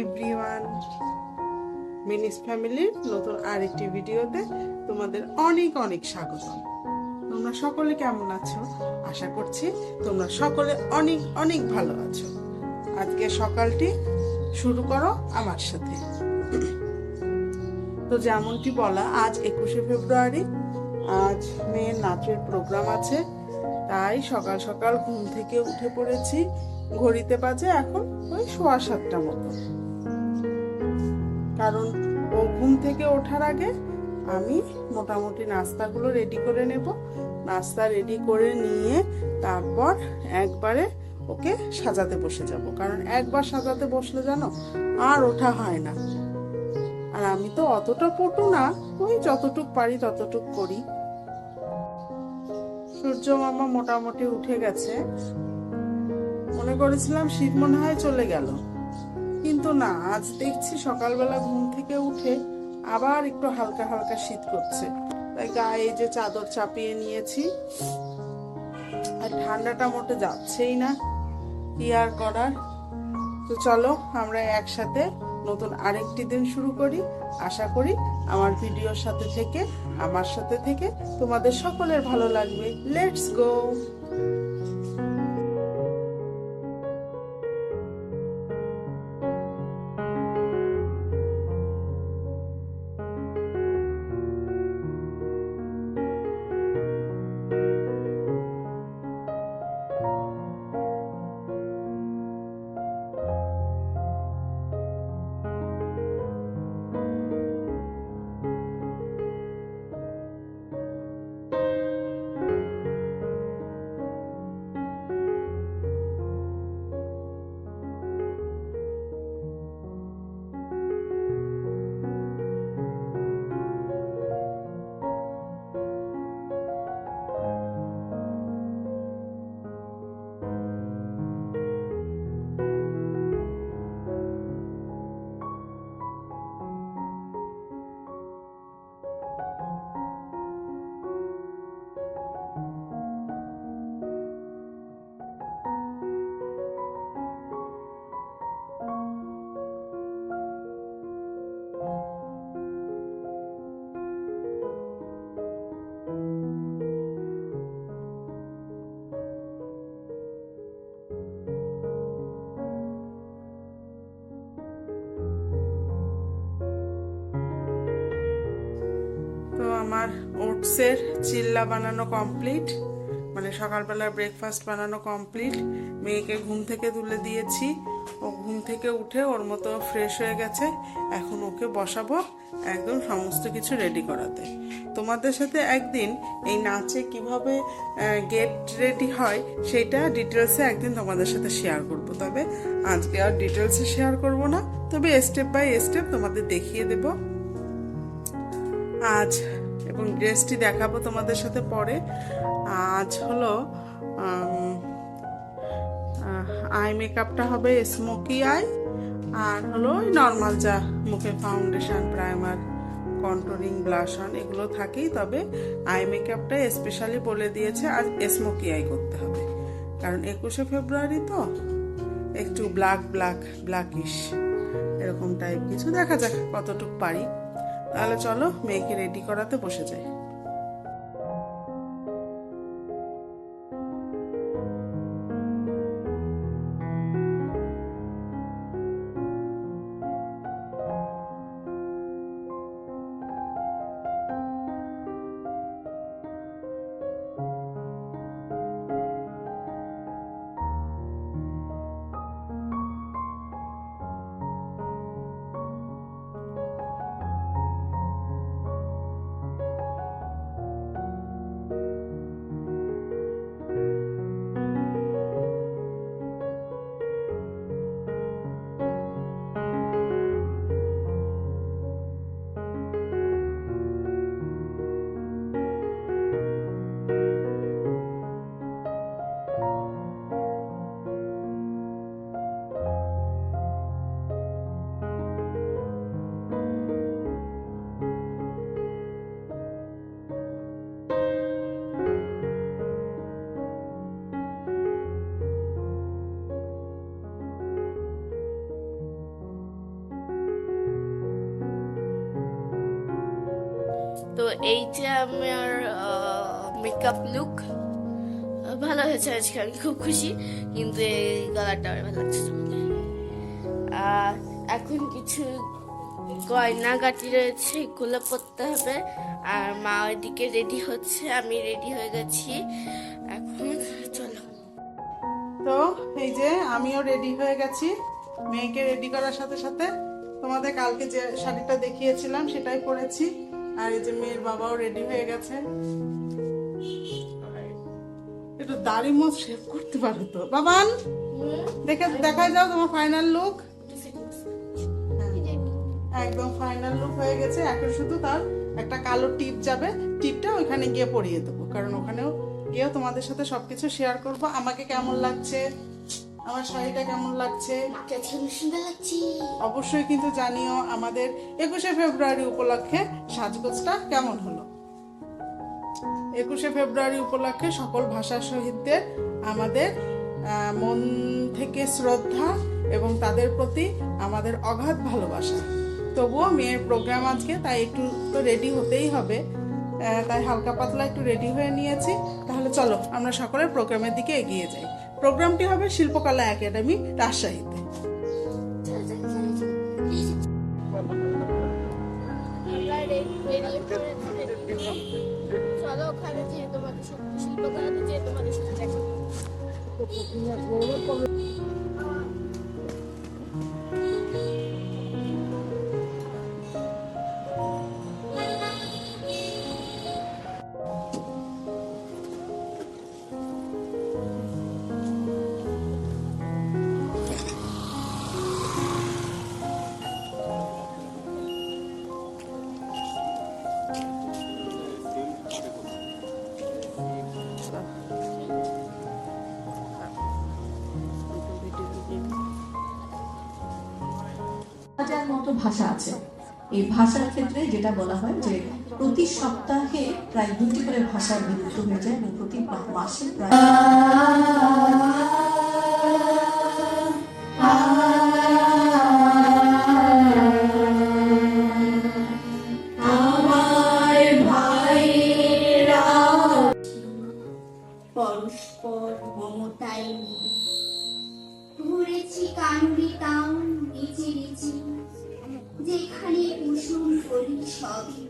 Everyone, মিনিস ফ্যামিলির নতুন আরেকটি ভিডিওতে তোমাদের অনেক অনেক স্বাগত। তোমরা সকলে কেমন আছো? আশা করছি তোমরা সকলে অনেক অনেক ভালো আছো। আজকে সকালটি শুরু করো আমার সাথে। তো যেমনটি বলা, আজ 21শে ফেব্রুয়ারি, আজ মেয়ের নাচের প্রোগ্রাম আছে, তাই সকাল সকাল ঘুম থেকে উঠে পড়েছি। ঘড়িতে বাজে এখন ওই 7:15 মতো, কারণ ও ঘুম থেকে ওঠার আগে আমি মোটামুটি নাস্তাগুলো রেডি করে নেব। নাস্তা রেডি করে নিয়ে তারপর একবারে ওকে সাজাতে বসে যাব, কারণ একবার সাজাতে বসলে জানো আর ওঠা হয় না। আর আমি তো অতটা পটু না, ওই যতটুক পারি ততটুক করি। সূর্য মামা মোটামুটি উঠে গেছে। মনে করেছিলাম শীত মনে হয় চলে গেল, কিন্তু না, আজ দেখছি সকালবেলা ঘুম থেকে উঠে আবার একটু হালকা হালকা শীত করছে। তাই গায়ে যে চাদর চাপিয়ে নিয়েছি, আর ঠান্ডাটা মোটে যাচ্ছেই না, কি আর করার। তো চলো আমরা একসাথে নতুন আরেকটি দিন শুরু করি। আশা করি আমার ভিডিওর সাথে থেকে, আমার সাথে থেকে তোমাদের সকলের ভালো লাগবে। Let's go. তো আমার ওটসের চিল্লা বানানো কমপ্লিট, মানে সকালবেলা ব্রেকফাস্ট বানানো কমপ্লিট। মেয়েকে ঘুম থেকে তুলে দিয়েছি, ও ঘুম থেকে উঠে ওর মতো ফ্রেশ হয়ে গেছে। এখন ওকে বসাবো একদম সমস্ত কিছু রেডি করাতে। তোমাদের সাথে একদিন এই নাচে কিভাবে গেট রেডি হয় সেটা ডিটেলসে একদিন তোমাদের সাথে শেয়ার করব। তবে আজকে আর ডিটেলসে শেয়ার করব না, তবে স্টেপ বাই স্টেপ তোমাদের দেখিয়ে দেবো আজ, এবং ড্রেসটি দেখাবো তোমাদের সাথে পরে। আজ হলো আই মেকআপটা হবে স্মোকি আই, আর হলো ওই নর্মাল যা মুখে foundation, primer, controlling, blush on এগুলো থাকেই। তবে আই মেকআপটা স্পেশালি বলে দিয়েছে আজ স্মোকি আই করতে হবে, কারণ 21শে ফেব্রুয়ারি তো একটু ব্ল্যাকিশ এরকম টাইপ কিছু। দেখা যাক কতটুকু পারি। তাহলে চলো মেয়েকে রেডি করাতে বসে যাই। তো এই যে আমার মেকআপ লুক ভালো হয়েছে আজকে, আমি খুব খুশি। কিন্তু এই গলাটা আমার ভালো লাগছে না। এখন কিছু গয়না গাটি রয়েছে, এগুলো পরতে হবে। আর মা ওইদিকে রেডি হচ্ছে, আমি রেডি হয়ে গেছি। এখন চলো। তো এই যে আমিও রেডি হয়ে গেছি। মেয়েকে রেডি করার সাথে সাথে তোমাদের কালকে যে শাড়িটা দেখিয়েছিলাম সেটাই পরেছি। আর এই যে মেয়ের বাবাও রেডি হয়ে গেছে। একটু দাড়ি মোজ শেভ করতে পারো তো বাবান, দেখায় যাও তোমার ফাইনাল লুক। একদম ফাইনাল লুক হয়ে গেছে। এখন শুধু তার একটা কালো টিপ যাবে, টিপটা ওইখানে গিয়ে পরিয়ে দেবো, কারণ ওখানেও গিয়েও তোমাদের সাথে সবকিছু শেয়ার করব। আমাকে কেমন লাগছে, আমার শাড়িটা কেমন লাগছে অবশ্যই কিন্তু জানিও। আমাদের 21শে ফেব্রুয়ারি উপলক্ষে সাজগোজটা কেমন হলো। 21শে ফেব্রুয়ারি উপলক্ষে সকল ভাষা শহীদদের আমাদের মন থেকে শ্রদ্ধা এবং তাদের প্রতি আমাদের অগাধ ভালোবাসা। তবুও মেয়ের প্রোগ্রাম আজকে, তাই একটু তো রেডি হতেই হবে, তাই হালকা পাতলা একটু রেডি হয়ে নিয়েছি। তাহলে চলো আমরা সকলের প্রোগ্রামের দিকে এগিয়ে যাই। প্রোগ্রামটি হবে শিল্পকলা একাডেমি রাজশাহীতে। চলো ওখানে যেয়ে তোমাদের শিল্পকলাতে যেয়ে তোমাদের সাথে দেখা। হাজার মতো ভাষা আছে। এই ভাষার ক্ষেত্রে যেটা বলা হয় যে প্রতি সপ্তাহে প্রায় 2টি করে ভাষা বিলুপ্ত হয়ে যায় এবং প্রতি মাসে প্রায় পরস্পর মমতায় ঘুরেছি কান্দি তাও নিচে নিচে, যেখানে কুসুম করি সবই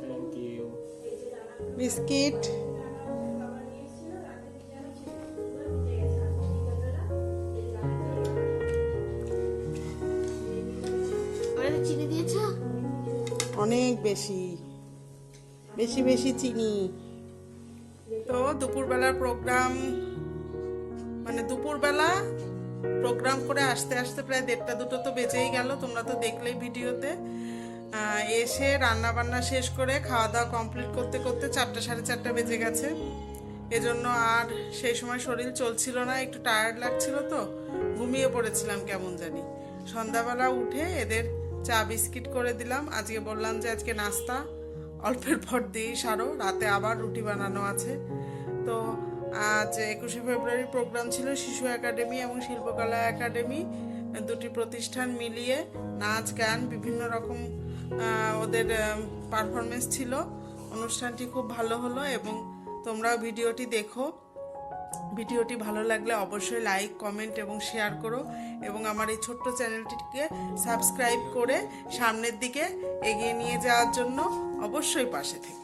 থ্যাংক ইউ। বিস্কিট। ওরা চিনি দিয়েছ? অনেক বেশি বেশি বেশি চিনি। তো দুপুরবেলার প্রোগ্রাম, মানে দুপুরবেলা প্রোগ্রাম করে আসতে আসতে প্রায় 1:30-2 তো বেজেই গেল, তোমরা তো দেখলেই ভিডিওতে। এসে রান্না বান্না শেষ করে খাওয়া দাওয়া কমপ্লিট করতে করতে 4:30 বেজে গেছে। এজন্য আর সেই সময় শরীর চলছিল না, একটু টায়ার্ড লাগছিল, তো ঘুমিয়ে পড়েছিলাম কেমন জানি। সন্ধ্যাবেলা উঠে এদের চা বিস্কিট করে দিলাম। আজকে বললাম যে আজকে নাস্তা অল্পের পর দিয়েই সারো, রাতে আবার রুটি বানানো আছে। তো আজ 21শে ফেব্রুয়ারি প্রোগ্রাম ছিল শিশু একাডেমি এবং শিল্পকলা একাডেমি দুটি প্রতিষ্ঠান মিলিয়ে নাচ গান বিভিন্ন রকম ওদের পারফরমেন্স ছিল। অনুষ্ঠানটি খুব ভালো হলো এবং তোমরাও ভিডিওটি দেখো। ভিডিওটি ভালো লাগলে অবশ্যই লাইক, কমেন্ট এবং শেয়ার করো এবং আমার এই ছোট্ট চ্যানেলটিকে সাবস্ক্রাইব করে সামনের দিকে এগিয়ে নিয়ে যাওয়ার জন্য অবশ্যই পাশে থেকো।